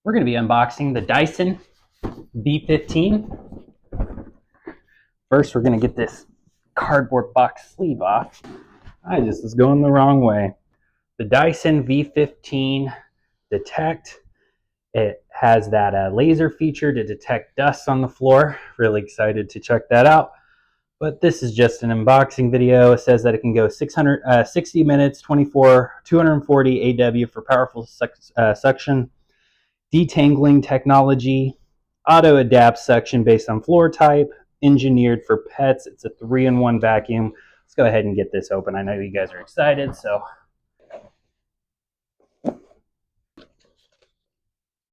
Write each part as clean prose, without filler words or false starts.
We're going to be unboxing the Dyson V15. First, we're going to get this cardboard box sleeve off. I just was going the wrong way. The Dyson V15 Detect. It has that laser feature to detect dust on the floor. Really excited to check that out. But this is just an unboxing video. It says that it can go 60 minutes, 240 AW for powerful suction, detangling technology, auto adapt suction based on floor type, engineered for pets. It's a 3-in-1 vacuum. Let's go ahead and get this open. I know you guys are excited, so.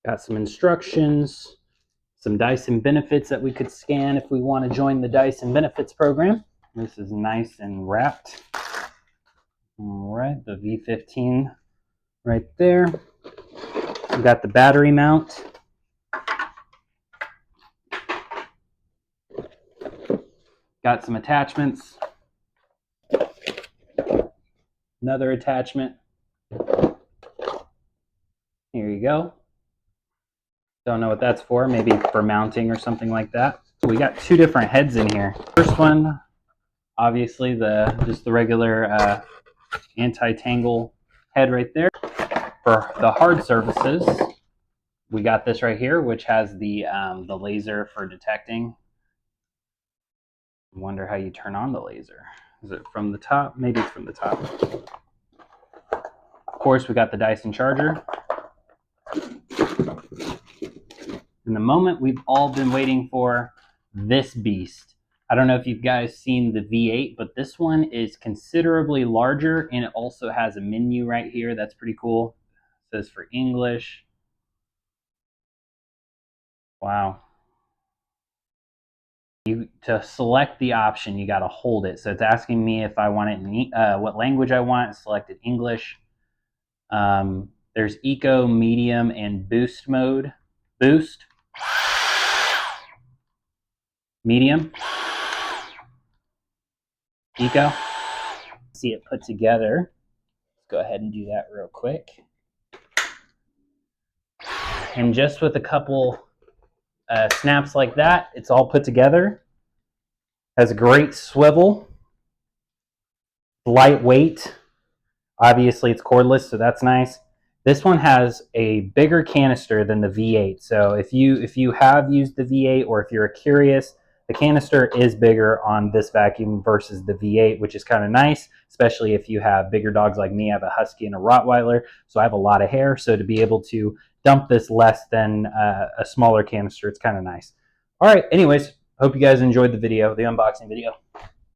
Got some instructions, some Dyson benefits that we could scan if we want to join the Dyson benefits program. This is nice and wrapped. All right, the V15 right there. We got the battery mount. Got some attachments. Another attachment. Here you go. Don't know what that's for, maybe for mounting or something like that. So we got two different heads in here. First one, obviously just the regular anti-tangle head right there. For the hard surfaces, we got this right here, which has the laser for detecting. I wonder how you turn on the laser. Is it from the top? Maybe it's from the top. Of course, we got the Dyson charger. And the moment we've all been waiting for, this beast. I don't know if you guys seen the V8, but this one is considerably larger, and it also has a menu right here. That's pretty cool. It says for English. Wow. To select the option, you got to hold it. So it's asking me if I want it in what language I want. Selected English. There's eco, medium, and boost mode. Boost. Medium. Eco. See it put together. Let's go ahead and do that real quick. And just with a couple snaps like that, it's all put together. Has a great swivel. Lightweight. Obviously it's cordless, so that's nice. This one has a bigger canister than the V8. So if you have used the V8, or if you're curious, the canister is bigger on this vacuum versus the V8, which is kind of nice, especially if you have bigger dogs like me. I have a Husky and a Rottweiler, so I have a lot of hair. So to be able to dump this less than a smaller canister, it's kind of nice. All right, anyways, hope you guys enjoyed the video, the unboxing video.